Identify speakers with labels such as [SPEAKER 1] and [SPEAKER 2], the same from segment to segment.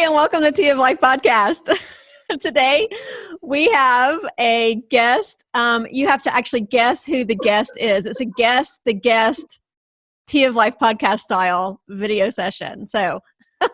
[SPEAKER 1] and welcome to Tea of Life podcast. Today, we have a guest. You have to actually guess who the guest is. It's a guess the guest Tea of Life podcast style video session. So,
[SPEAKER 2] Is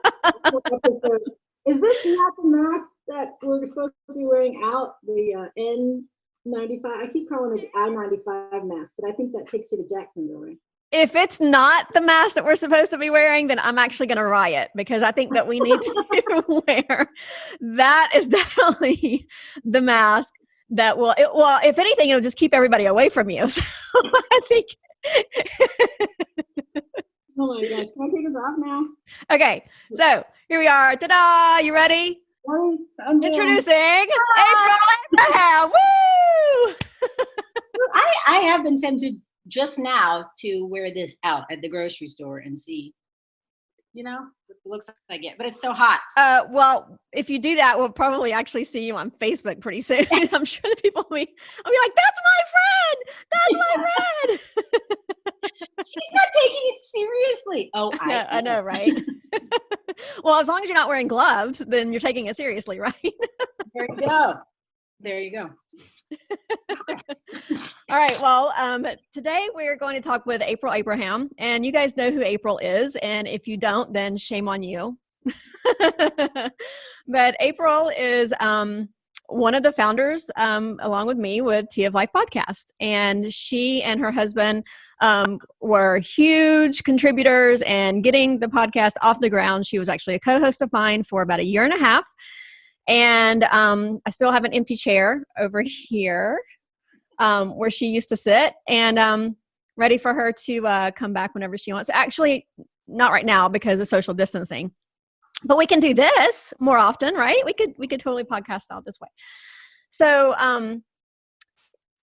[SPEAKER 2] this not the mask that we're supposed to be wearing out? The N95? I keep calling it I-95 mask, but I think that takes you to Jacksonville, right?
[SPEAKER 1] if it's not the mask that we're supposed to be wearing, then I'm actually going to riot because I think that we need to wear. That is definitely the mask that will, if anything, it'll just keep everybody away from you. So I think.
[SPEAKER 2] Oh my gosh, can I take this off now?
[SPEAKER 1] Okay, so here we are. Ta-da! You ready? Introducing April Abraham. Woo!
[SPEAKER 3] I have been tempted just now to wear this out at the grocery store and see, what it looks like it, but it's so hot.
[SPEAKER 1] Well, if you do that, we'll probably actually see you on Facebook pretty soon. I'm sure the people will be like, that's my friend. That's my friend.
[SPEAKER 3] She's not taking it seriously. Oh,
[SPEAKER 1] I know, right? Well, as long as you're not wearing gloves, then you're taking it seriously, right?
[SPEAKER 3] There you go.
[SPEAKER 1] All right. Well, today we're going to talk with April Abraham, and you guys know who April is. And if you don't, then shame on you. But April is one of the founders, along with me, with Tea of Life podcast. And she and her husband were huge contributors and getting the podcast off the ground. She was actually a co-host of mine for about a year and a half. And I still have an empty chair over here where she used to sit, and ready for her to come back whenever she wants. Actually, not right now because of social distancing, but we can do this more often, right? We could totally podcast out this way. So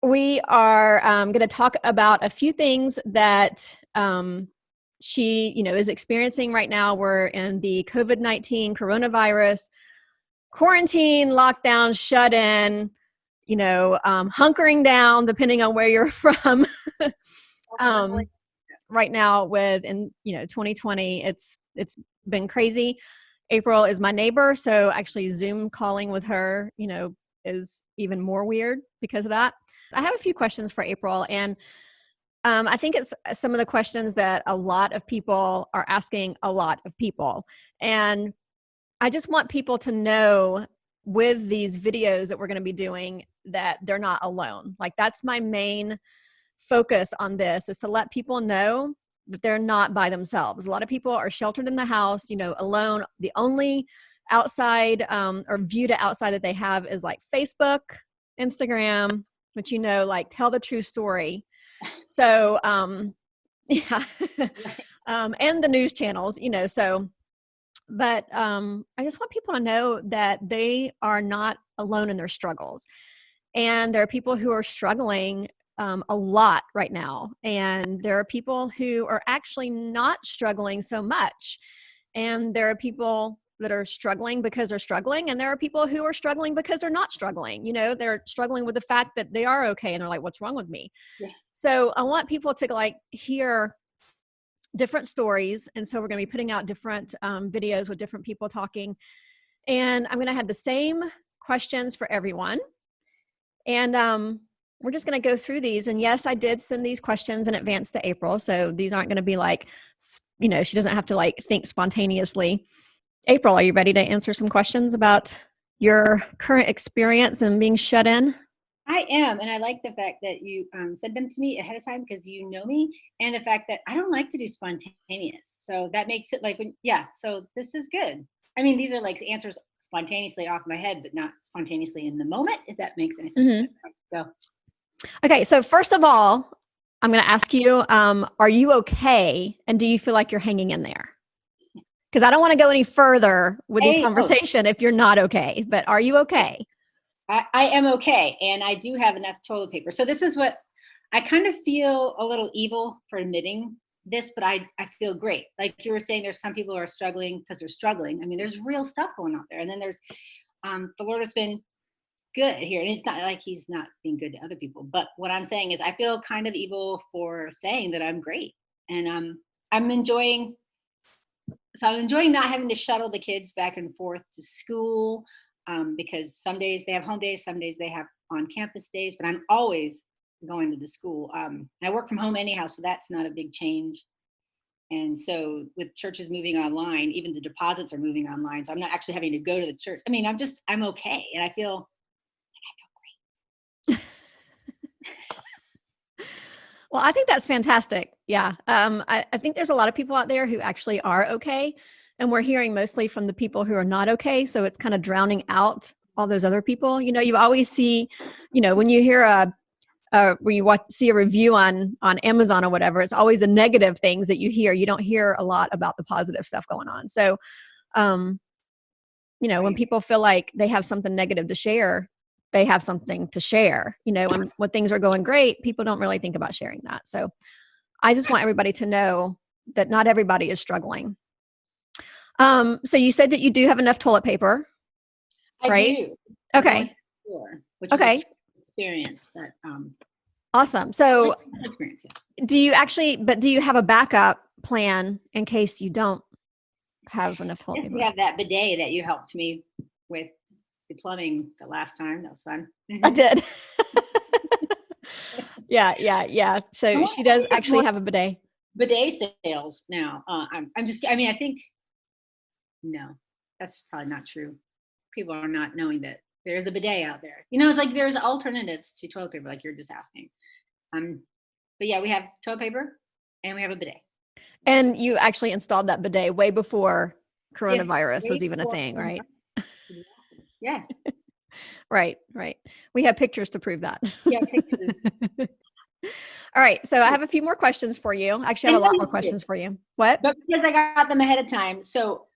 [SPEAKER 1] we are going to talk about a few things that she, is experiencing right now. We're in the COVID-19 coronavirus quarantine, lockdown, shut in, hunkering down, depending on where you're from. Right now in 2020, it's been crazy. April is my neighbor, so actually Zoom calling with her, is even more weird because of that. I have a few questions for April, and I think it's some of the questions that a lot of people are asking a lot of people. And I just want people to know with these videos that we're going to be doing that they're not alone. Like, that's my main focus on this, is to let people know that they're not by themselves. A lot of people are sheltered in the house, alone. The only outside or view to outside that they have is like Facebook, Instagram, which, tell the true story. So, yeah. And the news channels, But I just want people to know that they are not alone in their struggles. And there are people who are struggling a lot right now. And there are people who are actually not struggling so much. And there are people that are struggling because they're struggling. And there are people who are struggling because they're not struggling. They're struggling with the fact that they are okay. And they're like, what's wrong with me? Yeah. So I want people to hear different stories. And so we're going to be putting out different videos with different people talking. And I'm going to have the same questions for everyone. And we're just going to go through these. And yes, I did send these questions in advance to April. So these aren't going to be she doesn't have to think spontaneously. April, are you ready to answer some questions about your current experience and being shut in?
[SPEAKER 3] I am, and I like the fact that you sent them to me ahead of time because you know me, and the fact that I don't like to do spontaneous. So that makes it so this is good. I mean, these are answers spontaneously off my head, but not spontaneously in the moment, if that makes any sense. Mm-hmm. Go.
[SPEAKER 1] Okay, so first of all, I'm going to ask you, are you okay? And do you feel like you're hanging in there? Because I don't want to go any further with this conversation if you're not okay, but are you okay?
[SPEAKER 3] I am okay, and I do have enough toilet paper. So this is what I kind of feel a little evil for admitting this, but I feel great. Like you were saying, there's some people who are struggling because they're struggling. I mean, there's real stuff going on there. And then there's the Lord has been good here. And it's not like he's not being good to other people. But what I'm saying is I feel kind of evil for saying that I'm great. And I'm enjoying so I'm enjoying not having to shuttle the kids back and forth to school, because some days they have home days, some days they have on campus days, but I'm always going to the school. I work from home anyhow, so that's not a big change. And so with churches moving online, even the deposits are moving online. So I'm not actually having to go to the church. I mean, I'm okay. And I feel great.
[SPEAKER 1] Well, I think that's fantastic. Yeah. I think there's a lot of people out there who actually are okay. And we're hearing mostly from the people who are not okay. So it's kind of drowning out all those other people. You know, you always see, you know, when you hear when you see a review on Amazon or whatever, it's always the negative things that you hear. You don't hear a lot about the positive stuff going on. So, you know, when people feel like they have something negative to share, they have something to share, you know, and when things are going great, people don't really think about sharing that. So I just want everybody to know that not everybody is struggling. So you said that you do have enough toilet paper, right?
[SPEAKER 3] I do.
[SPEAKER 1] Okay.
[SPEAKER 3] Which
[SPEAKER 1] Okay.
[SPEAKER 3] is experience that,
[SPEAKER 1] Awesome. So
[SPEAKER 3] experience, yes.
[SPEAKER 1] do you have a backup plan in case you don't have enough toilet
[SPEAKER 3] Yes,
[SPEAKER 1] paper?
[SPEAKER 3] we have that bidet that you helped me with the plumbing the last time. That was fun.
[SPEAKER 1] I did. Yeah. So she does actually have a bidet.
[SPEAKER 3] Bidet sales now. I think, no, that's probably not true. People are not knowing that there's a bidet out there. You know, it's like there's alternatives to toilet paper, like you're just asking. But yeah, we have toilet paper and we have a bidet.
[SPEAKER 1] And you actually installed that bidet way before coronavirus was even a thing, right?
[SPEAKER 3] Yeah.
[SPEAKER 1] Right. We have pictures to prove that.
[SPEAKER 3] Yeah, pictures.
[SPEAKER 1] All right. So I have a few more questions for you. Actually, I have a lot more questions for you. What?
[SPEAKER 3] But because I got them ahead of time. So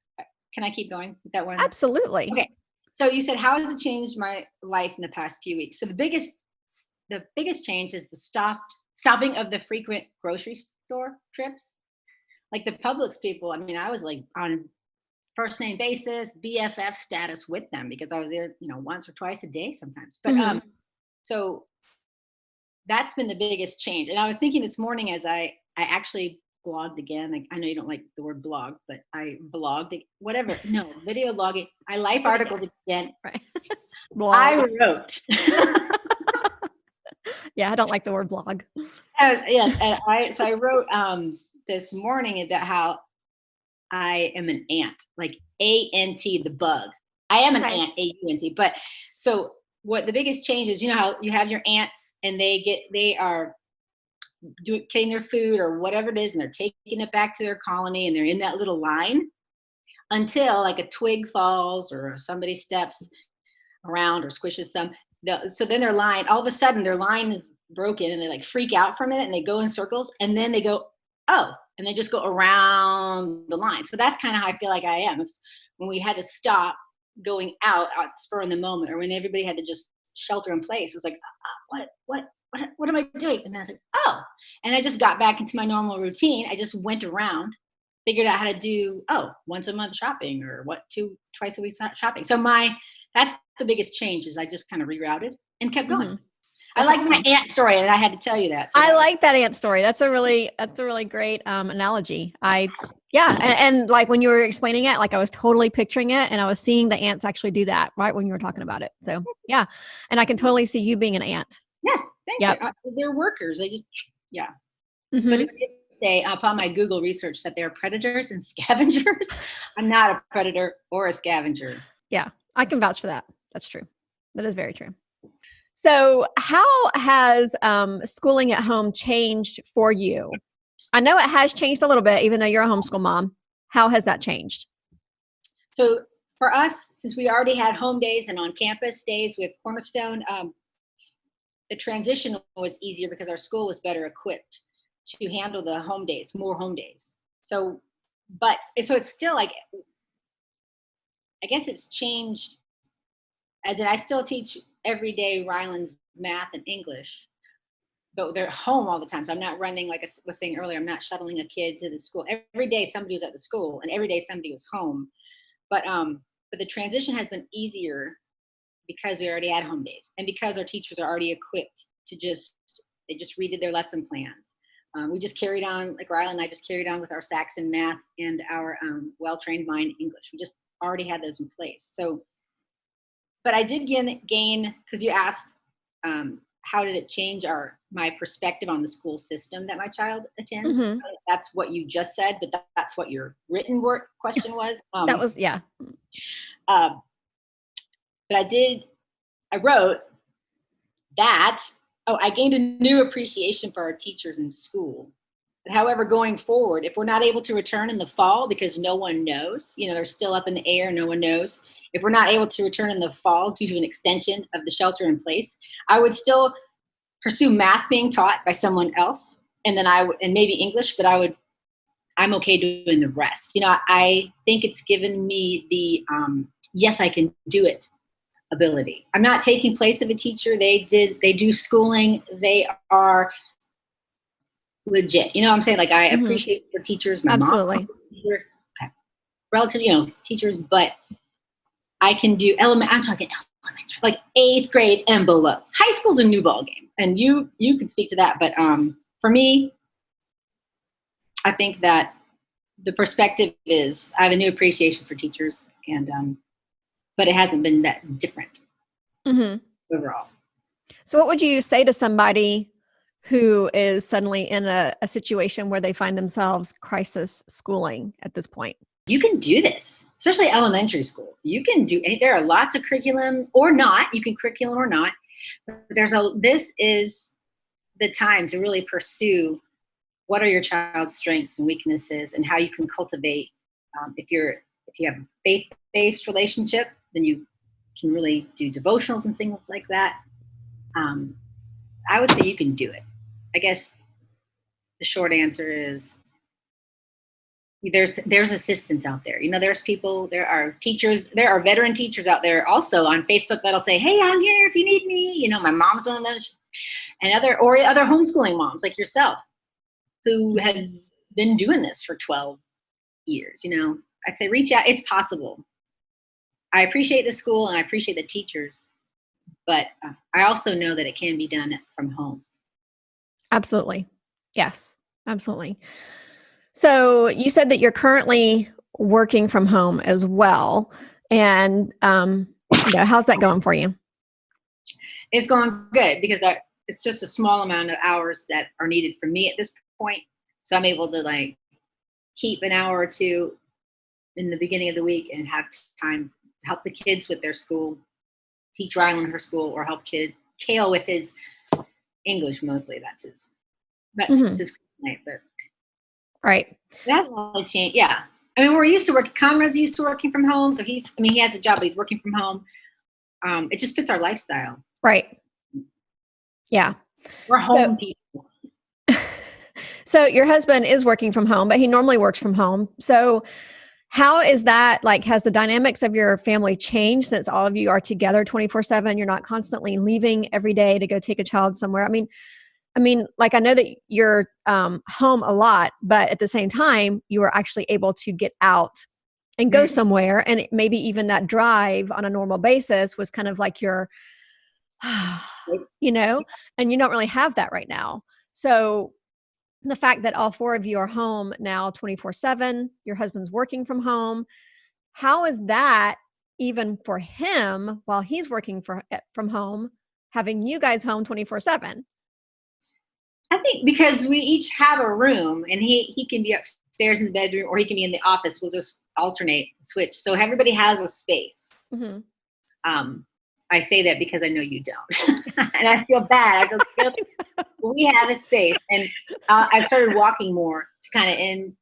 [SPEAKER 3] can I keep going with that one?
[SPEAKER 1] Absolutely.
[SPEAKER 3] Okay. So you said, how has it changed my life in the past few weeks? So the biggest change is the stopping of the frequent grocery store trips. Like the Publix people, I mean, I was like on first name basis, BFF status with them because I was there, you know, once or twice a day sometimes. But so that's been the biggest change. And I was thinking this morning as I actually blogged again. Like, I know you don't like the word blog, but I vlogged, whatever. No, video blogging. I life articled again.
[SPEAKER 1] Right.
[SPEAKER 3] I wrote.
[SPEAKER 1] Yeah, I don't like the word blog.
[SPEAKER 3] Yes, and I wrote this morning about how I am an ant, like A-N-T, the bug. I am an ant, A-U-N-T. But so what the biggest change is, you know how you have your ants and they are getting their food or whatever it is, and they're taking it back to their colony, and they're in that little line until like a twig falls or somebody steps around or squishes some. So then all of a sudden their line is broken and they like freak out from it and they go in circles and then they go, oh, and they just go around the line. So that's kind of how I feel like I am. It's when we had to stop going out spur in the moment, or when everybody had to just shelter in place, it was like, what am I doing? And then I was like, oh, and I just got back into my normal routine. I just went around, figured out how to do, once a month shopping or twice a week shopping. So that's the biggest change is I just kind of rerouted and kept going. Mm-hmm. I like my ant story, and I had to tell you that.
[SPEAKER 1] I like that ant story. That's a really great analogy. And like when you were explaining it, like I was totally picturing it, and I was seeing the ants actually do that right when you were talking about it. So yeah, and I can totally see you being an ant.
[SPEAKER 3] Yes, thank you. They're workers. They just Mm-hmm. But it did say upon my Google research that they're predators and scavengers. I'm not a predator or a scavenger.
[SPEAKER 1] Yeah, I can vouch for that. That's true. That is very true. So how has schooling at home changed for you? I know it has changed a little bit, even though you're a homeschool mom. How has that changed?
[SPEAKER 3] So for us, since we already had home days and on-campus days with Cornerstone, the transition was easier because our school was better equipped to handle the home days, more home days. So it's still like, I guess it's changed as in I still teach every day Ryland's math and English, but they're home all the time. So I'm not running, like I was saying earlier, I'm not shuttling a kid to the school. Every day somebody was at the school and every day somebody was home. But the transition has been easier because we already had home days and because our teachers are already equipped to they just redid their lesson plans. We just carried on, like Ryla and I just carried on with our Saxon math and our well-trained mind English. We just already had those in place. So, but I did gain, because you asked, how did it change my perspective on the school system that my child attends?
[SPEAKER 1] Mm-hmm.
[SPEAKER 3] That's what you just said, but that's what your written work question was.
[SPEAKER 1] That was, yeah.
[SPEAKER 3] But I wrote that, I gained a new appreciation for our teachers in school. However, going forward, if we're not able to return in the fall because no one knows, they're still up in the air, no one knows. If we're not able to return in the fall due to an extension of the shelter in place, I would still pursue math being taught by someone else, and then and maybe English, but I'm okay doing the rest. I think it's given me the yes, I can do it ability. I'm not taking place of a teacher. They do schooling. They are legit. You know what I'm saying? Like, I appreciate for teachers. My
[SPEAKER 1] Absolutely.
[SPEAKER 3] mom, teacher, relative, teachers, but I can do I'm talking elementary, like 8th grade and below. High school's a new ball game, and you can speak to that. But for me, I think that the perspective is I have a new appreciation for teachers, and but it hasn't been that different overall.
[SPEAKER 1] So what would you say to somebody who is suddenly in a situation where they find themselves crisis schooling at this point?
[SPEAKER 3] You can do this, especially elementary school. You can do it. There are lots of curriculum or not. You can curriculum or not. But this is the time to really pursue what are your child's strengths and weaknesses, and how you can cultivate. If you have a faith-based relationship, then you can really do devotionals and things like that. I would say you can do it. I guess the short answer is there's assistance out there. There's people, there are teachers, there are veteran teachers out there also on Facebook that'll say, hey, I'm here if you need me. My mom's one of those, and other homeschooling moms like yourself who have been doing this for 12 years. I'd say reach out. It's possible. I appreciate the school and I appreciate the teachers, but I also know that it can be done from home.
[SPEAKER 1] Absolutely. Yes, absolutely. So you said that you're currently working from home as well. And how's that going for you?
[SPEAKER 3] It's going good because it's just a small amount of hours that are needed for me at this point. So I'm able to keep an hour or two in the beginning of the week and have time to help the kids with their school, teach Rylan her school, or help Kale with his English mostly. That's his night, but
[SPEAKER 1] right.
[SPEAKER 3] That will change. Yeah. I mean, we're used to working. Conrad's used to working from home. So he has a job, but he's working from home. It just fits our lifestyle.
[SPEAKER 1] Right. Yeah.
[SPEAKER 3] We're home people.
[SPEAKER 1] So your husband is working from home, but he normally works from home. So how is that, has the dynamics of your family changed since all of you are together 24/7? You're not constantly leaving every day to go take a child somewhere. I mean, I know that you're home a lot, but at the same time, you are actually able to get out and go somewhere. And maybe even that drive on a normal basis was kind of like your, and you don't really have that right now. So the fact that all 4 of you are home now 24/7, your husband's working from home, how is that even for him while he's working from home, having you guys home 24/7?
[SPEAKER 3] I think because we each have a room, and he can be upstairs in the bedroom or he can be in the office. We'll just alternate, switch. So everybody has a space. I say that because I know you don't. And I feel bad. I feel guilty. We have a space, and I've started walking more to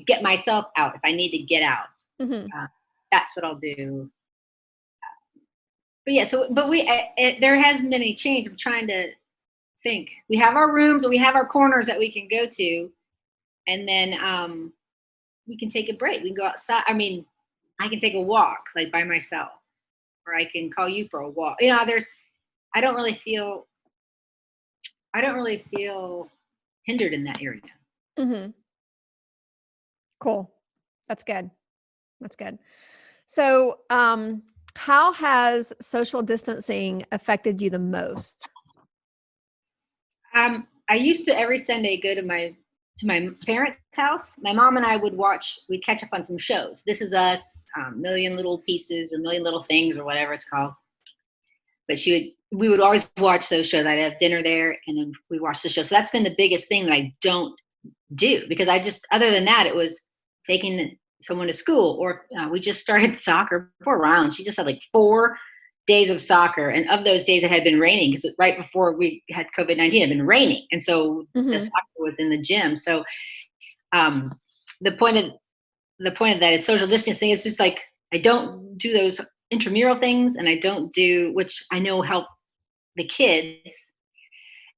[SPEAKER 3] get myself out if I need to get out. That's what I'll do. But yeah, there hasn't been any change. I'm trying to think. We have our rooms and we have our corners that we can go to, and then we can take a break. We can go outside. I mean, I can take a walk by myself, or I can call you for a walk. I don't really feel hindered in that area.
[SPEAKER 1] Cool. That's good. So, how has social distancing affected you the most?
[SPEAKER 3] I used to every Sunday go to my parents' house. My mom and I we'd catch up on some shows. This Is Us, Million Little Pieces, or Million Little Things, or whatever it's called. But we would always watch those shows. I'd have dinner there, and then we watch the show. So that's been the biggest thing that I don't do, because other than that, it was taking someone to school, or we just started soccer. Poor Rylan, she just had like 4 days of soccer, and of those days it had been raining, because right before we had COVID-19 it had been raining, and so the soccer was in the gym. So the point of that is social distancing. It's just like, I don't do those intramural things, and I don't do, which I know help the kids,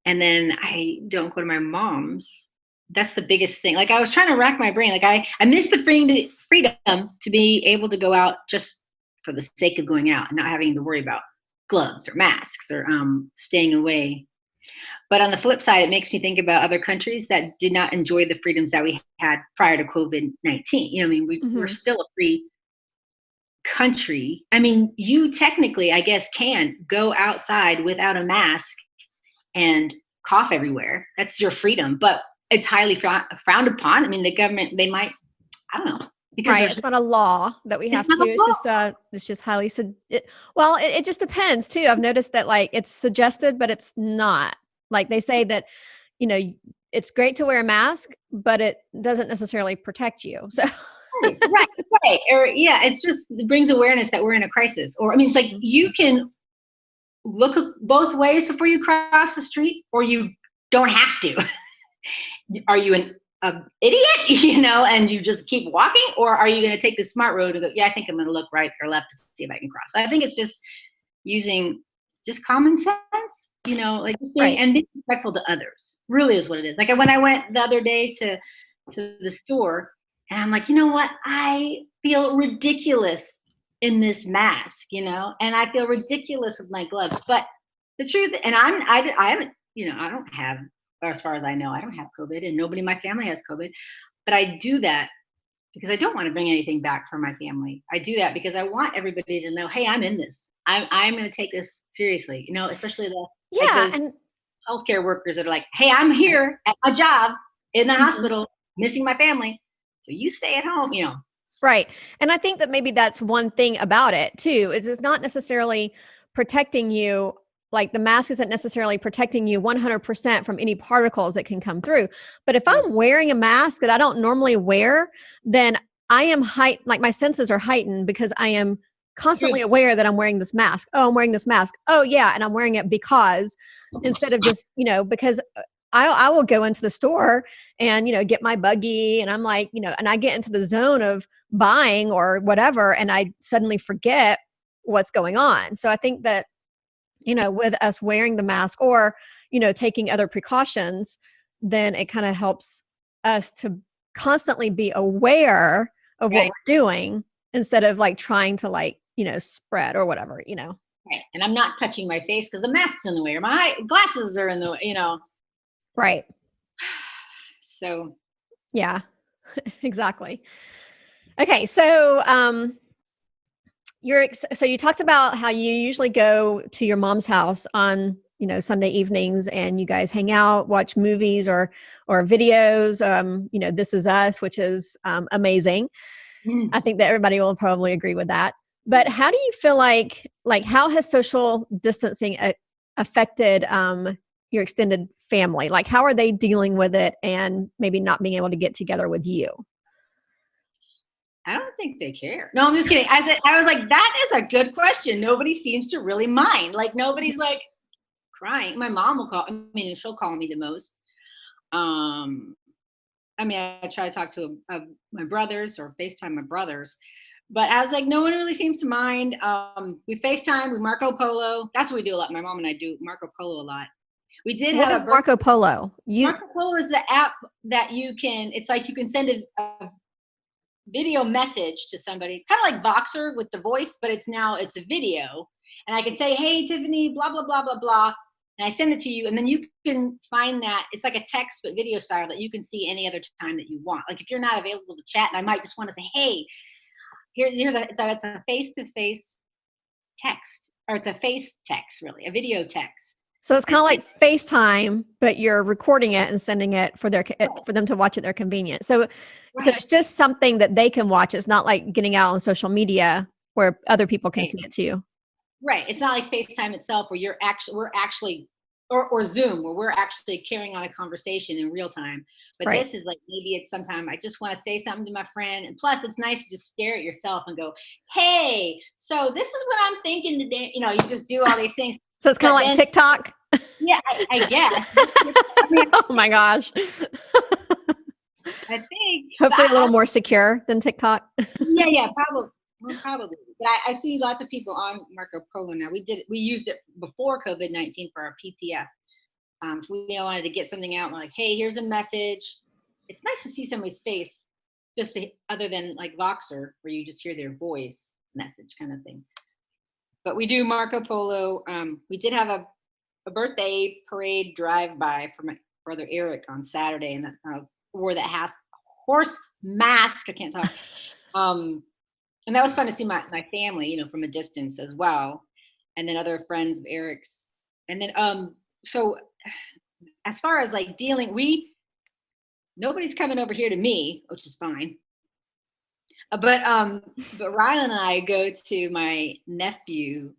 [SPEAKER 3] and then I don't go to my mom's. That's the biggest thing. Like, I was trying to rack my brain. Like, I miss the freedom to be able to go out just for the sake of going out and not having to worry about gloves or masks or staying away. But on the flip side, it makes me think about other countries that did not enjoy the freedoms that we had prior to COVID-19. You know, I mean, we're still a free country. I mean, you technically, I guess, can go outside without a mask and cough everywhere. That's your freedom, but it's highly frowned upon. I mean, the government, they might, I don't know. Because
[SPEAKER 1] right, it's not a law that we have to. It's just highly. It just depends too. I've noticed that, like, it's suggested, but it's not. Like, they say that, you know, it's great to wear a mask, but it doesn't necessarily protect you. So
[SPEAKER 3] right. Or it brings awareness that we're in a crisis. Or, I mean, it's like, you can look both ways before you cross the street, or you don't have to. Are you an idiot, you know, and you just keep walking, or are you going to take the smart road and go, yeah, I think I'm going to look right or left to see if I can cross? I think it's just using just common sense, you know, like just being, and being respectful to others really is what it is. Like, when I went the other day to the store, and I'm like, you know what? I feel ridiculous in this mask, you know, and I feel ridiculous with my gloves. But the truth, and I haven't, you know, I don't have, as far as I know, I don't have COVID, and nobody in my family has COVID. But I do that because I don't want to bring anything back for my family. I do that because I want everybody to know, hey, I'm in this. I'm going to take this seriously, you know, especially those healthcare workers that are like, hey, I'm here at my job in the hospital, missing my family. So you stay at home, you know.
[SPEAKER 1] Right. And I think that maybe that's one thing about it too, is it's not necessarily protecting you. Like, the mask isn't necessarily protecting you 100% from any particles that can come through. But if I'm wearing a mask that I don't normally wear, then I am like, my senses are heightened, because I am constantly aware that I'm wearing this mask. Oh, I'm wearing this mask. Oh yeah. And I'm wearing it because, instead of just, you know, because I will go into the store and, you know, get my buggy, and I'm like, you know, and I get into the zone of buying or whatever, and I suddenly forget what's going on. So I think that, you know, with us wearing the mask, or, you know, taking other precautions, then it kind of helps us to constantly be aware of what we're doing, instead of like trying to, like, you know, spread or whatever, you know.
[SPEAKER 3] Right. And I'm not touching my face because the mask's in the way, or my glasses are in the way, you know.
[SPEAKER 1] Right.
[SPEAKER 3] So.
[SPEAKER 1] Yeah, exactly. Okay. So, so you talked about how you usually go to your mom's house on, you know, Sunday evenings, and you guys hang out, watch movies or videos. You know, This Is Us, which is amazing. I think that everybody will probably agree with that. But how do you feel like how has social distancing affected your extended family? Like, how are they dealing with it, and maybe not being able to get together with you?
[SPEAKER 3] I don't think they care. No, I'm just kidding. I was like, that is a good question. Nobody seems to really mind. Like, nobody's like crying. My mom will call. I mean, she'll call me the most. I mean, I try to talk to my brothers or FaceTime my brothers, but I was like, no one really seems to mind. We FaceTime, we Marco Polo. That's what we do a lot. My mom and I do Marco Polo a lot. We did
[SPEAKER 1] What
[SPEAKER 3] have
[SPEAKER 1] is Marco Polo?
[SPEAKER 3] Marco Polo is the app that it's like you can send a video message to somebody, kind of like Voxer with the voice, but it's a video. And I can say, hey, Tiffany, blah, blah, blah, blah, blah. And I send it to you. And then you can find that. It's like a text, but video style that you can see any other time that you want. Like, if you're not available to chat, and I might just want to say, hey, it's a face-to-face text, or it's a face text, really, a video text.
[SPEAKER 1] So it's kind of like FaceTime, but you're recording it and sending it for for them to watch at their convenience. So it's just something that they can watch. It's not like getting out on social media where other people can see it too.
[SPEAKER 3] Right. It's not like FaceTime itself where we're actually or Zoom where we're actually carrying on a conversation in real time. But
[SPEAKER 1] Right.
[SPEAKER 3] this is like, maybe it's sometime I just want to say something to my friend. And plus it's nice to just stare at yourself and go, hey, so this is what I'm thinking today. You know, you just do all these things.
[SPEAKER 1] So it's kind of like TikTok.
[SPEAKER 3] Yeah, I guess. I mean,
[SPEAKER 1] Oh my gosh.
[SPEAKER 3] I think
[SPEAKER 1] Hopefully a little more secure than TikTok.
[SPEAKER 3] Yeah, probably. Well, probably. But I see lots of people on Marco Polo now. We used it before COVID-19 for our PTF. If we wanted to get something out, we're like, hey, here's a message. It's nice to see somebody's face, other than like Voxer, where you just hear their voice message kind of thing. But we do Marco Polo. We did have a birthday parade drive-by for my brother Eric on Saturday, and I wore that horse mask. I can't talk. And that was fun to see my family, you know, from a distance as well. And then other friends of Eric's. And then, so as far as like nobody's coming over here to me, which is fine. But Rylan and I go to my nephew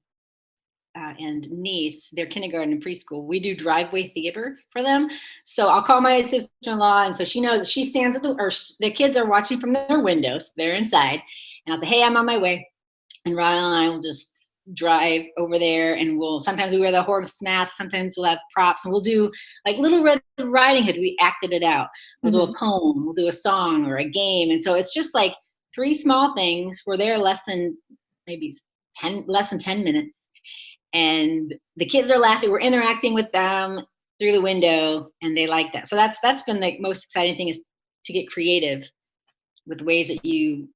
[SPEAKER 3] and niece, their kindergarten and preschool. We do driveway theater for them. So I'll call my sister-in-law, and so she knows, she stands the kids are watching from their windows. They're inside. And I'll say, hey, I'm on my way. And Rylan and I will just drive over there, and sometimes we wear the horse mask, sometimes we'll have props, and we'll do like Little Red Riding Hood. We acted it out. We'll do a poem, we'll do a song or a game. And so it's just like 3 small things. We're there less than 10 minutes. And the kids are laughing. We're interacting with them through the window, and they like that. So that's been the most exciting thing, is to get creative with ways that you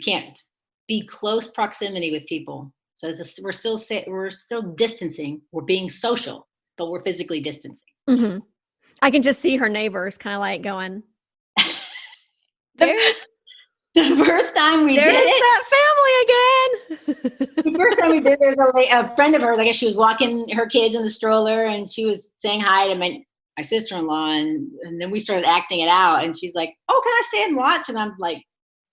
[SPEAKER 3] can't be close proximity with people. So we're still distancing. We're being social, but we're physically distancing.
[SPEAKER 1] Mm-hmm. I can just see her neighbors kind of like going, there's
[SPEAKER 3] the first time we did it.
[SPEAKER 1] that family again.
[SPEAKER 3] The first time we did it, there's a friend of hers, I guess she was walking her kids in the stroller, and she was saying hi to my sister-in-law, and then we started acting it out, and she's like, oh, can I stay and watch? And I'm like,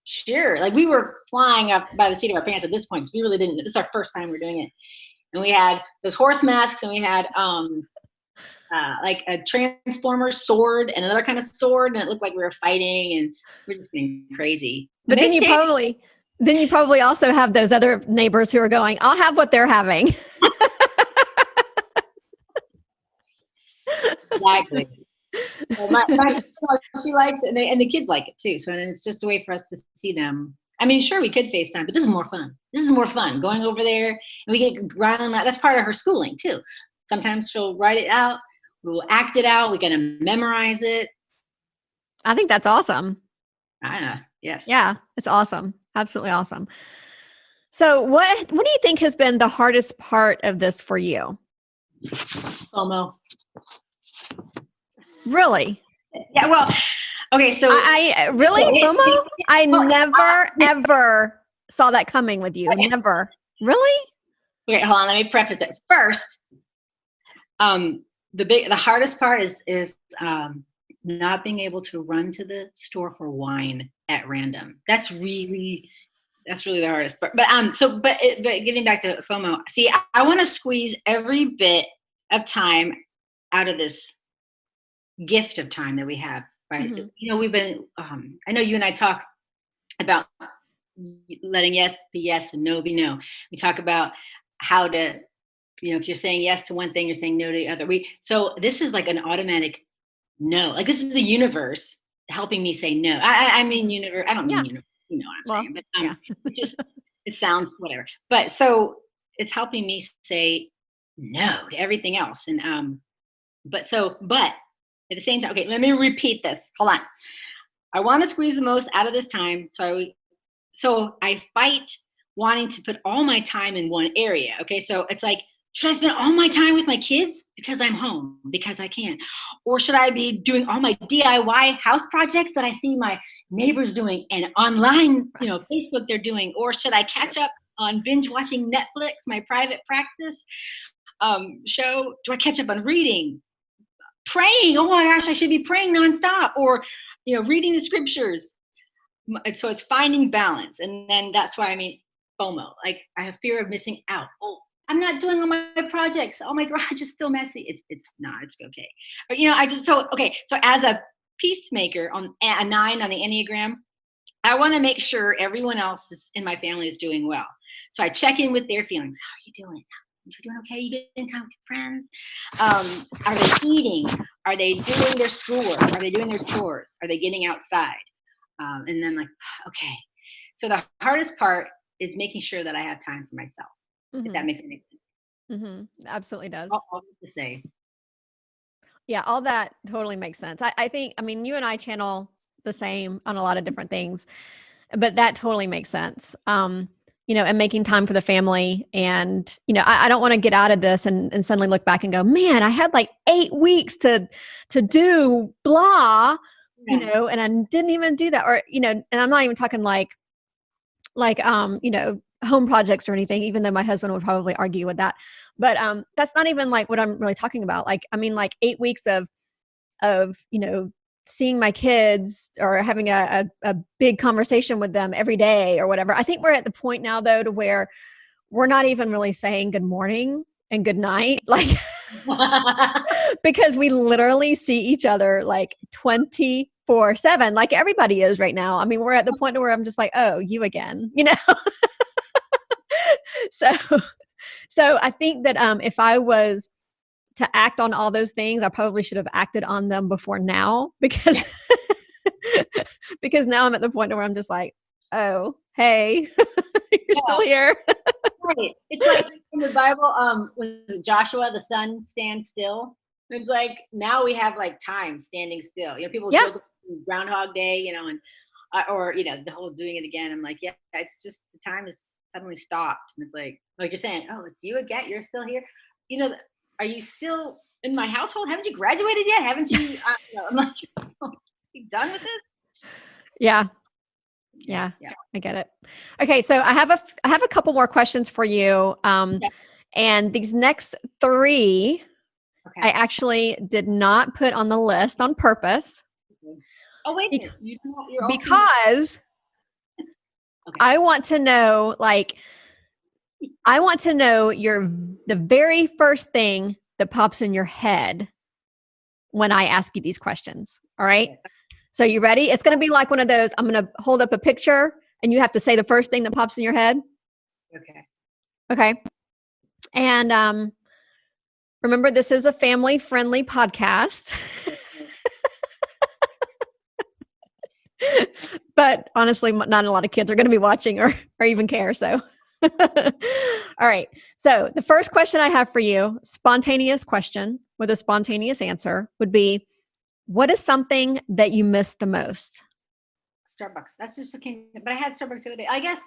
[SPEAKER 3] sure. Like, we were flying up by the seat of our pants at this point, because we really didn't. This is our first time we're doing it. And we had those horse masks, and we had like a transformer sword and another kind of sword, and it looked like we were fighting, and we're just being crazy.
[SPEAKER 1] But then you probably also have those other neighbors who are going, I'll have what they're having.
[SPEAKER 3] Exactly. Well, she likes it, and the kids like it too. So then it's just a way for us to see them. I mean, sure, we could FaceTime, but this is more fun. This is more fun going over there, and we get Rylan. That's part of her schooling too. Sometimes she'll write it out. We will act it out. We're gonna memorize it.
[SPEAKER 1] I think that's awesome.
[SPEAKER 3] Yes.
[SPEAKER 1] Yeah, it's awesome. Absolutely awesome. So what do you think has been the hardest part of this for you?
[SPEAKER 3] FOMO.
[SPEAKER 1] Really?
[SPEAKER 3] Yeah, well, okay, so
[SPEAKER 1] I really, FOMO? I never, ever saw that coming with you. Okay. Never. Really?
[SPEAKER 3] Okay, hold on. Let me preface it. First, the hardest part is not being able to run to the store for wine at random. That's really the hardest part. But getting back to FOMO, see, I want to squeeze every bit of time out of this gift of time that we have, right? Mm-hmm. You know, we've been, I know you and I talk about letting yes be yes and no be no. We talk about how to, you know, if you're saying yes to one thing, you're saying no to the other. So this is like an automatic no. Like, this is the universe helping me say no. I mean universe. I don't mean universe. You know what I'm saying? But it sounds whatever. But so it's helping me say no to everything else. And but at the same time, okay, let me repeat this. Hold on. I want to squeeze the most out of this time. So I fight wanting to put all my time in one area. Okay, so it's like, should I spend all my time with my kids because I'm home, because I can? Or should I be doing all my DIY house projects that I see my neighbors doing and online, you know, Facebook they're doing? Or should I catch up on binge watching Netflix, my private practice? show? Do I catch up on reading? Praying? Oh my gosh, I should be praying nonstop, or reading the scriptures. So it's finding balance, and then that's why FOMO. Like I have fear of missing out. Oh, I'm not doing all my projects. Oh my garage is still messy. It's not. It's okay. But So as a peacemaker on a 9 on the Enneagram, I want to make sure everyone else in my family is doing well. So I check in with their feelings. How are you doing? You doing okay? You getting time with your friends? Are they eating? Are they doing their schoolwork? Are they doing their chores? Are they getting outside? And then okay. So the hardest part is making sure that I have time for myself. If that makes any sense.
[SPEAKER 1] Absolutely does.
[SPEAKER 3] All to say.
[SPEAKER 1] Yeah, all that totally makes sense. I think, you and I channel the same on a lot of different things, but that totally makes sense. And making time for the family. And, I don't want to get out of this and suddenly look back and go, man, I had like 8 weeks to do blah, and I didn't even do that. Or, and I'm not even talking like, home projects or anything, even though my husband would probably argue with that. But that's not even like what I'm really talking about. Like 8 weeks of seeing my kids or having a big conversation with them every day or whatever. I think we're at the point now though to where we're not even really saying good morning and good night, because we literally see each other 24/7, like everybody is right now. We're at the point where I'm just like, oh, you again, So I think that if I was to act on all those things, I probably should have acted on them before now, because because now I'm at the point where I'm just like, oh, hey, you're still here.
[SPEAKER 3] Right. It's like in the Bible, with Joshua, the sun stands still. It's like now we have time standing still. People joke about Groundhog Day, and or the whole doing it again. I'm like, yeah, it's just the time is suddenly stopped, and it's like you're saying, oh, it's you again. You're still here. Are you still in my household? Haven't you graduated yet? Haven't you? I'm like, you done with this?
[SPEAKER 1] Yeah, I get it. Okay, so I have a couple more questions for you, and these next 3, I actually did not put on the list on purpose.
[SPEAKER 3] Oh wait a minute, you're
[SPEAKER 1] because I want to know, the very first thing that pops in your head when I ask you these questions. All right. So you ready? It's going to be like one of those, I'm going to hold up a picture and you have to say the first thing that pops in your head. Okay. And remember, this is a family-friendly podcast. But honestly, not a lot of kids are going to be watching or even care. So, all right. So the first question I have for you, spontaneous question with a spontaneous answer, would be, what is something that you miss the most?
[SPEAKER 3] Starbucks. That's just but I had Starbucks the other day. I guess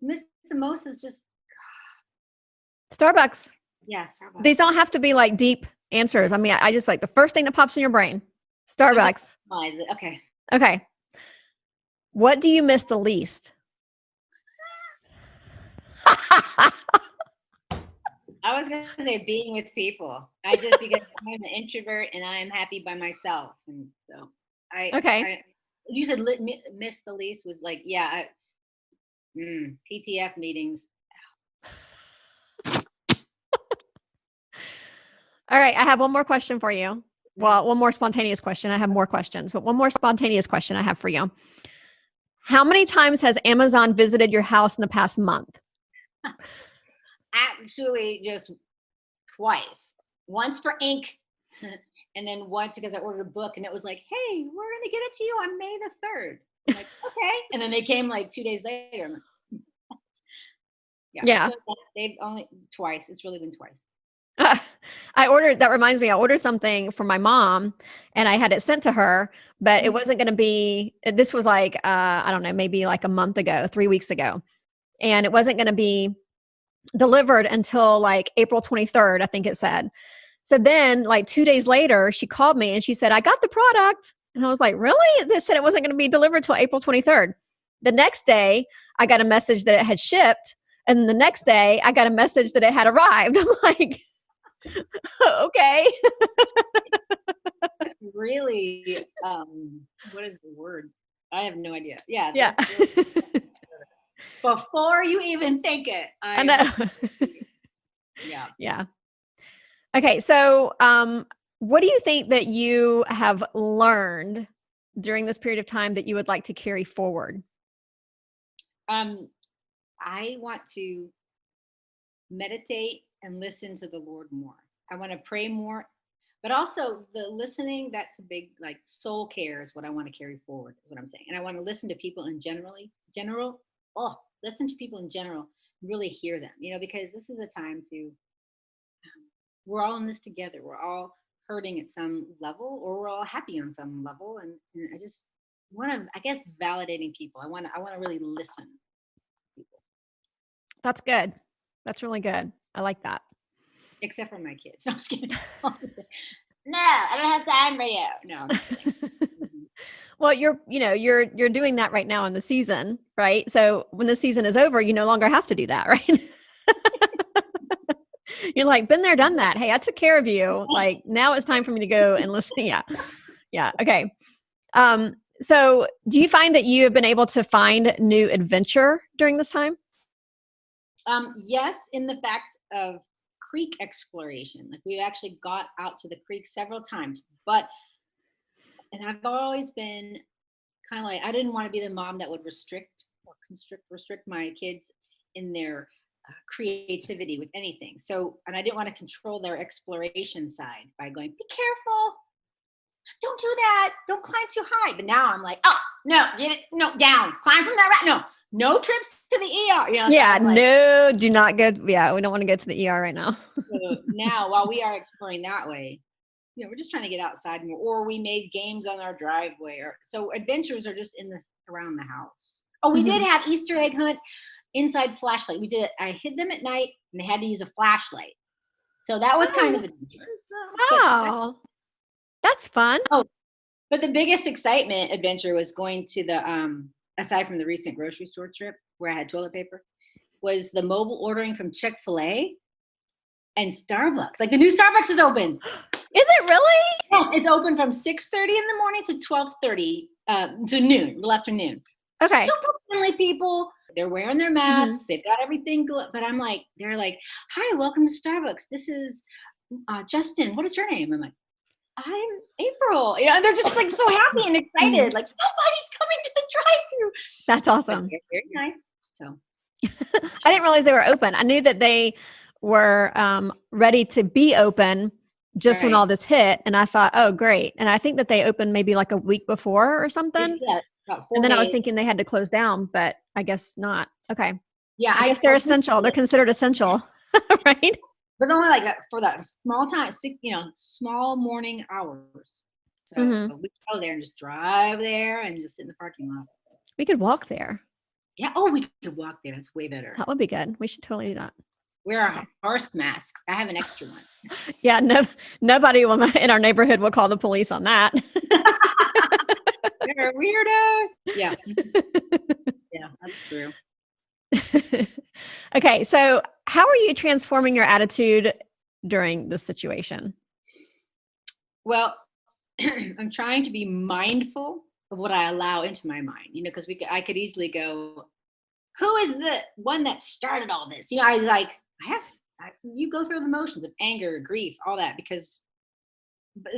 [SPEAKER 3] miss the most is just
[SPEAKER 1] Starbucks.
[SPEAKER 3] Yeah, Starbucks.
[SPEAKER 1] These don't have to be deep answers. I just the first thing that pops in your brain. Starbucks.
[SPEAKER 3] Okay.
[SPEAKER 1] Okay. What do you miss the least?
[SPEAKER 3] I was going to say being with people. Because I'm an introvert and I am happy by myself. And so you said miss the least was PTF meetings.
[SPEAKER 1] All right. I have one more question for you. Well, one more spontaneous question. I have more questions, but one more spontaneous question I have for you. How many times has Amazon visited your house in the past month?
[SPEAKER 3] Actually, just twice. Once for ink, and then once because I ordered a book, and it was like, "Hey, we're gonna get it to you on May the 3rd." I'm like, okay, and then they came 2 days later. I'm like, yeah. So they've only twice. It's really been twice.
[SPEAKER 1] That reminds me, I ordered something for my mom and I had it sent to her, but it wasn't going to be, this was I don't know, maybe a month ago, 3 weeks ago. And it wasn't going to be delivered until April 23rd, I think it said. So then 2 days later, she called me and she said, I got the product. And I was like, really? They said it wasn't going to be delivered till April 23rd. The next day I got a message that it had shipped. And the next day I got a message that it had arrived. I'm like, Okay.
[SPEAKER 3] Really, what is the word? I have no idea. Yeah,
[SPEAKER 1] Yeah.
[SPEAKER 3] that's really before you even think it.
[SPEAKER 1] I know.
[SPEAKER 3] Yeah.
[SPEAKER 1] Yeah. Okay. So, what do you think that you have learned during this period of time that you would like to carry forward?
[SPEAKER 3] I want to meditate and listen to the Lord more. I want to pray more, but also the listening, that's a big, like, soul care is what I want to carry forward, is what I'm saying. And I want to listen to people in listen to people in general, really hear them, because this is a time to, we're all in this together. We're all hurting at some level, or we're all happy on some level. And I just want to, I guess, validating people. I want to really listen to people.
[SPEAKER 1] That's good. That's really good. I like that.
[SPEAKER 3] Except for my kids. No, I'm just kidding. No, I don't have time for you. No, I'm just kidding.
[SPEAKER 1] Well, you're doing that right now in the season, right? So when the season is over, you no longer have to do that, right? You're like, been there, done that. Hey, I took care of you. Like, now it's time for me to go and listen. Yeah. Yeah. Okay. So do you find that you have been able to find new adventure during this time?
[SPEAKER 3] Yes, in the fact of creek exploration. Like, we've actually got out to the creek several times, and I've always been kind of like, I didn't want to be the mom that would restrict my kids in their creativity with anything. So, and I didn't want to control their exploration side by going, be careful, don't do that, don't climb too high. But now I'm like, oh no, get it, no, down, climb from that no trips to the ER.
[SPEAKER 1] Yeah,
[SPEAKER 3] so like,
[SPEAKER 1] no, do not go. Yeah, we don't want to go to the ER right now.
[SPEAKER 3] So now, while we are exploring that way, we're just trying to get outside more, or we made games on our driveway, so adventures are just around the house. Oh, we did have Easter egg hunt inside flashlight. I hid them at night, and they had to use a flashlight. So that was kind of adventurous.
[SPEAKER 1] Wow, that's fun.
[SPEAKER 3] Oh, but the biggest adventure was going to the aside from the recent grocery store trip where I had toilet paper, was the mobile ordering from Chick-fil-A and Starbucks. Like, the new Starbucks is open.
[SPEAKER 1] Is it really?
[SPEAKER 3] Yeah, it's open from 6:30 in the morning to 12:30 to noon, little after noon.
[SPEAKER 1] Okay.
[SPEAKER 3] Super friendly people. They're wearing their masks. They've got everything. But I'm like, they're like, hi, welcome to Starbucks. This is Justin. What is your name? I'm like, I'm April. They're just like so happy and excited. Like, somebody's coming to the drive-thru.
[SPEAKER 1] That's awesome.
[SPEAKER 3] They're very nice. So
[SPEAKER 1] I didn't realize they were open. I knew that they were ready to be open just when all this hit. And I thought, oh, great. And I think that they opened maybe like a week before or something.
[SPEAKER 3] Yeah, about 4
[SPEAKER 1] and then
[SPEAKER 3] days.
[SPEAKER 1] I was thinking they had to close down, but I guess not. Okay.
[SPEAKER 3] Yeah,
[SPEAKER 1] I guess they're essential. They're considered essential, right?
[SPEAKER 3] But only like that for that small time, small morning hours. So we go there and just drive there and just sit in the parking lot.
[SPEAKER 1] We could walk there.
[SPEAKER 3] Yeah. Oh, we could walk there. That's way better.
[SPEAKER 1] That would be good. We should totally do that.
[SPEAKER 3] Wear our horse masks. I have an extra one.
[SPEAKER 1] Yeah. Nobody in our neighborhood will call the police on that.
[SPEAKER 3] They're weirdos. Yeah. Yeah, that's true.
[SPEAKER 1] Okay. So how are you transforming your attitude during this situation?
[SPEAKER 3] Well, I'm trying to be mindful of what I allow into my mind, because I could easily go, who is the one that started all this? You go through the motions of anger, grief, all that,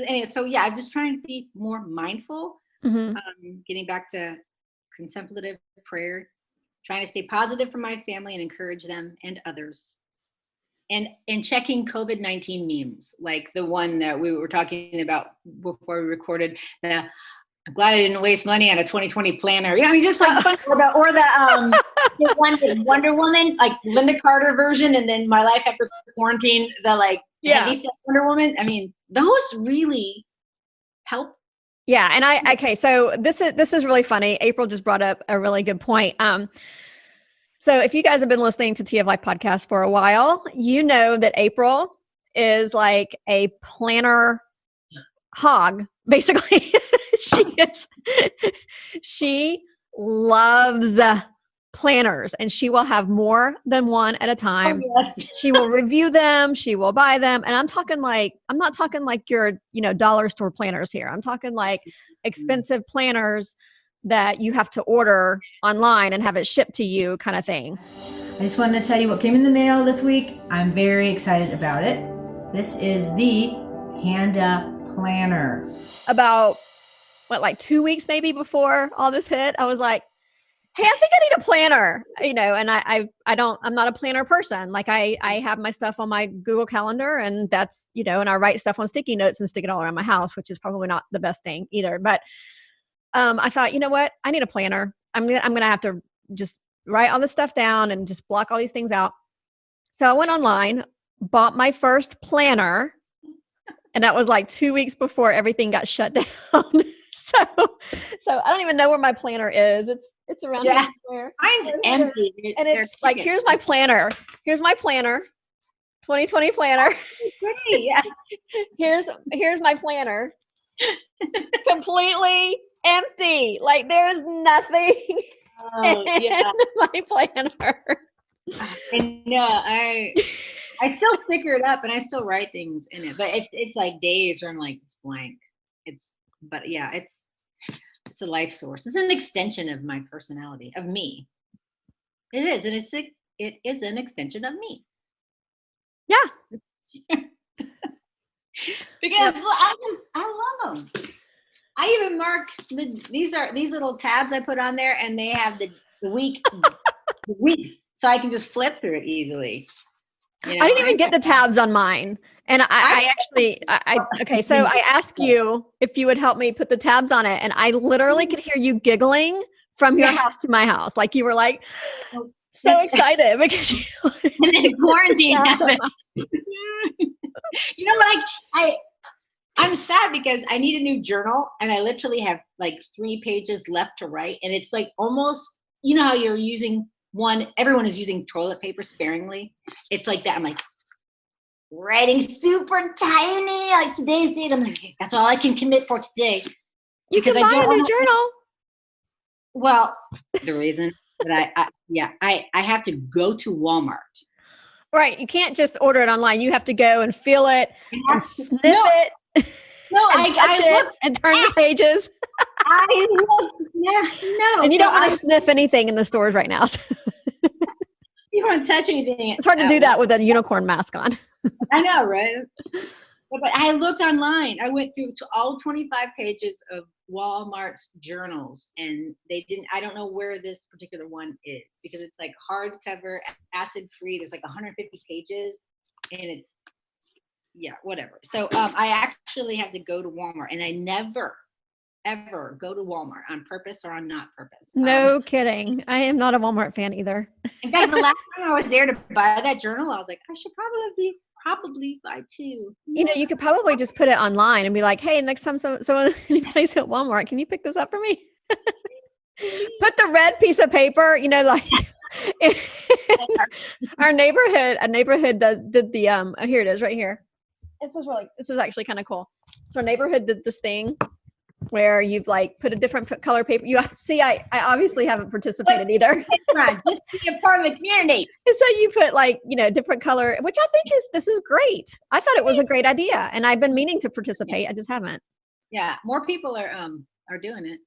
[SPEAKER 3] anyway, so yeah, I'm just trying to be more mindful, getting back to contemplative prayer, trying to stay positive for my family and encourage them and others. And checking COVID-19 memes, like the one that we were talking about before we recorded. I'm glad I didn't waste money on a 2020 planner. Just like fun. Or the one with Wonder Woman, like Linda Carter version, and then My Life After Quarantine, the heavy set Wonder Woman. Those really help.
[SPEAKER 1] Yeah, and so this is really funny. April just brought up a really good point. So if you guys have been listening to TF Life podcast for a while, you know that April is like a planner hog, basically. She loves planners, and she will have more than one at a time.
[SPEAKER 3] Oh, yes.
[SPEAKER 1] She will review them. She will buy them. And I'm not talking like your, dollar store planners here. I'm talking like expensive planners that you have to order online and have it shipped to you kind of thing.
[SPEAKER 4] I just wanted to tell you what came in the mail this week. I'm very excited about it. This is the Panda Planner.
[SPEAKER 1] About, like 2 weeks maybe before all this hit, I was like, hey, I think I need a planner, and I'm not a planner person. Like I have my stuff on my Google Calendar, and that's, and I write stuff on sticky notes and stick it all around my house, which is probably not the best thing either. But I thought, you know what? I need a planner. I'm gonna have to just write all this stuff down and just block all these things out. So I went online, bought my first planner, and that was like 2 weeks before everything got shut down. So I don't even know where my planner is. It's around here somewhere.
[SPEAKER 3] Mine's empty.
[SPEAKER 1] And it's like, here's my planner. Here's my planner. 2020 planner.
[SPEAKER 3] Pretty, yeah.
[SPEAKER 1] Here's my planner. Completely empty. Like there's nothing in my planner.
[SPEAKER 3] I know. I still sticker it up and I still write things in it, but it's like days where I'm like, it's blank. It's a life source. It's an extension of my personality, of me. It is, and it is an extension of me.
[SPEAKER 1] Yeah.
[SPEAKER 3] Because I love them. I even mark these little tabs I put on there, and they have the week, the weeks, so I can just flip through it easily.
[SPEAKER 1] I didn't even get the tabs on mine. And I okay, so I asked you if you would help me put the tabs on it. And I literally could hear you giggling from your house to my house. Like you were like so excited because you
[SPEAKER 3] and then quarantine happened. You know what? I'm sad because I need a new journal and I literally have like 3 pages left to write. And it's like almost, you know how you're using everyone is using toilet paper sparingly. It's like that. I'm like writing super tiny, like today's date. I'm like, okay, that's all I can commit for today.
[SPEAKER 1] You can buy a new journal.
[SPEAKER 3] Well, the reason that I have to go to Walmart.
[SPEAKER 1] Right. You can't just order it online. You have to go and feel it and sniff it.
[SPEAKER 3] No,
[SPEAKER 1] and touch it and turn the pages.
[SPEAKER 3] No.
[SPEAKER 1] And you don't want to sniff anything in the stores right now. So.
[SPEAKER 3] You don't want to touch anything.
[SPEAKER 1] It's hard to do that with a unicorn mask on.
[SPEAKER 3] I know, right? But I looked online. I went through to all 25 pages of Walmart's journals, and I don't know where this particular one is because it's like hardcover, acid-free. There's like 150 pages, and it's, whatever. So I actually have to go to Walmart, and I never, ever go to Walmart on purpose or on not purpose.
[SPEAKER 1] No kidding. I am not a Walmart fan either.
[SPEAKER 3] In fact, the last time I was there to buy that journal, I was like, I should probably buy 2.
[SPEAKER 1] You could probably just put it online and be like, hey, next time anybody's at Walmart, can you pick this up for me? Put the red piece of paper, like a neighborhood did the here it is right here. This is actually kind of cool. So our neighborhood did this thing where you've like put a different color paper. You see, I obviously haven't participated either.
[SPEAKER 3] Just be a part of the community.
[SPEAKER 1] And so you put like, different color, which I think this is great. I thought it was a great idea, and I've been meaning to participate. I just haven't.
[SPEAKER 3] Yeah, more people are doing it.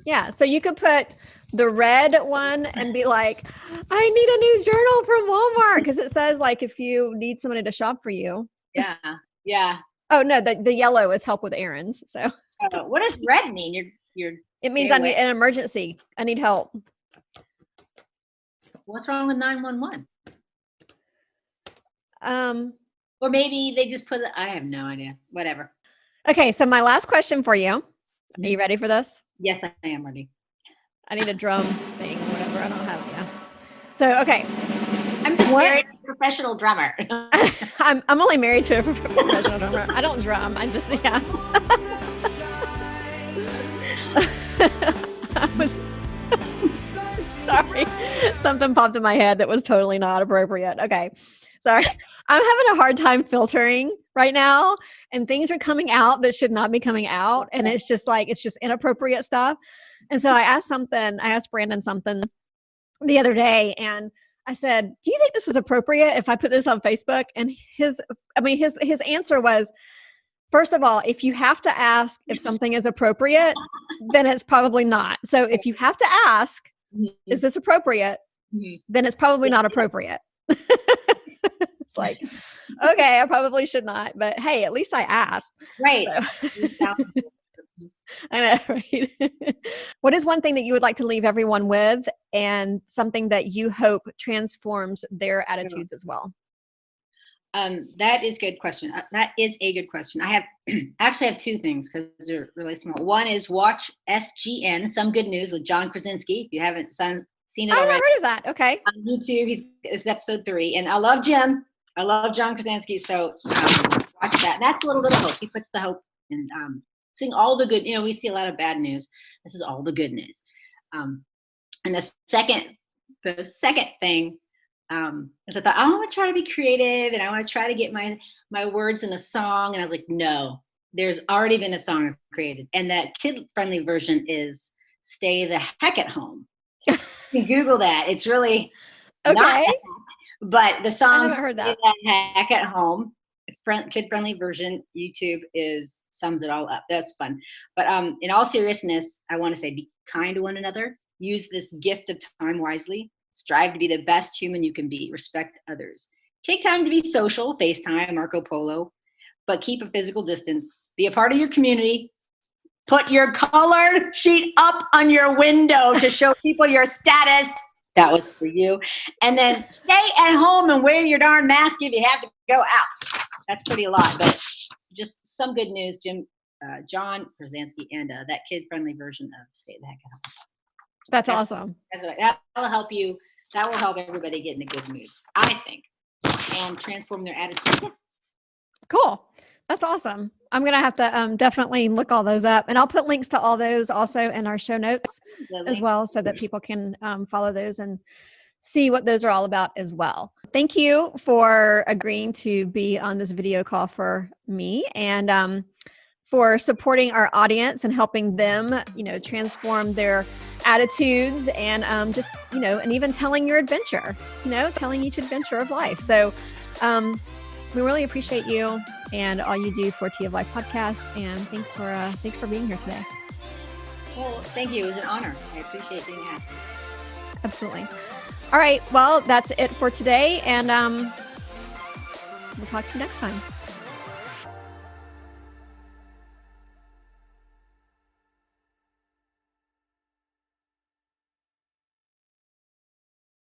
[SPEAKER 1] Yeah, so you could put the red one and be like, I need a new journal from Walmart because it says like if you need somebody to shop for you.
[SPEAKER 3] Yeah.
[SPEAKER 1] Oh no, the yellow is help with errands. So
[SPEAKER 3] what does red mean?
[SPEAKER 1] It means I need an emergency. I need help.
[SPEAKER 3] What's wrong with 911?
[SPEAKER 1] Or
[SPEAKER 3] maybe they just I have no idea. Whatever.
[SPEAKER 1] Okay, so my last question for you. Are you ready for this?
[SPEAKER 3] Yes, I am ready.
[SPEAKER 1] I need a drum thing or whatever. I don't have it now. So, okay.
[SPEAKER 3] I'm just married to a professional drummer.
[SPEAKER 1] I'm only married to a professional drummer. I don't drum. I'm just, I was sorry. Something popped in my head that was totally not appropriate. Okay. Sorry. I'm having a hard time filtering right now, and things are coming out that should not be coming out. And it's just inappropriate stuff. And so I asked Brandon something the other day, and I said, "Do you think this is appropriate if I put this on Facebook?" And his answer was, first of all, if you have to ask if something is appropriate, then it's probably not. So if you have to ask, is this appropriate? Then it's probably not appropriate. It's like, okay, I probably should not, but hey, at least I asked.
[SPEAKER 3] Right.
[SPEAKER 1] So. I know, right? What is one thing that you would like to leave everyone with, and something that you hope transforms their attitudes as well?
[SPEAKER 3] That is a good question. I have actually have two things because they're really small. One is watch SGN, Some Good News with John Krasinski. If you haven't seen it
[SPEAKER 1] I
[SPEAKER 3] already,
[SPEAKER 1] haven't heard of that. Okay.
[SPEAKER 3] on YouTube, it's episode 3, and I love Jim. I love John Krasinski, so watch that. And that's a little bit of hope. He puts the hope in seeing all the good. We see a lot of bad news. This is all the good news. And the second thing is I thought, I want to try to be creative, and I want to try to get my words in a song. And I was like, no, there's already been a song created, and that kid-friendly version is "Stay the Heck at Home." You can Google that. It's really
[SPEAKER 1] Okay.
[SPEAKER 3] but the song
[SPEAKER 1] I haven't heard that.
[SPEAKER 3] "Stay the Heck at Home," kid-friendly version, YouTube sums it all up. That's fun. But in all seriousness, I want to say, be kind to one another. Use this gift of time wisely. Strive to be the best human you can be. Respect others. Take time to be social, FaceTime, Marco Polo, but keep a physical distance. Be a part of your community. Put your colored sheet up on your window to show people your status. That was for you. And then stay at home and wear your darn mask if you have to go out. That's pretty a lot, but just some good news, John Krasinski, and that kid-friendly version of "Stay the Heck at Home."
[SPEAKER 1] That's awesome.
[SPEAKER 3] That will help you. That will help everybody get in a good mood, I think, and transform their attitude. Yeah.
[SPEAKER 1] Cool. That's awesome. I'm going to have to definitely look all those up, and I'll put links to all those also in our show notes as well, so that people can follow those and see what those are all about as well. Thank you for agreeing to be on this video call for me, and for supporting our audience and helping them, transform their attitudes, and and even telling your adventure, telling each adventure of life. So we really appreciate you and all you do for Tea of Life podcast. And thanks for being here today.
[SPEAKER 3] Well, thank you. It was an honor. I appreciate being asked.
[SPEAKER 1] Absolutely. All right. Well, that's it for today. And we'll talk to you next time.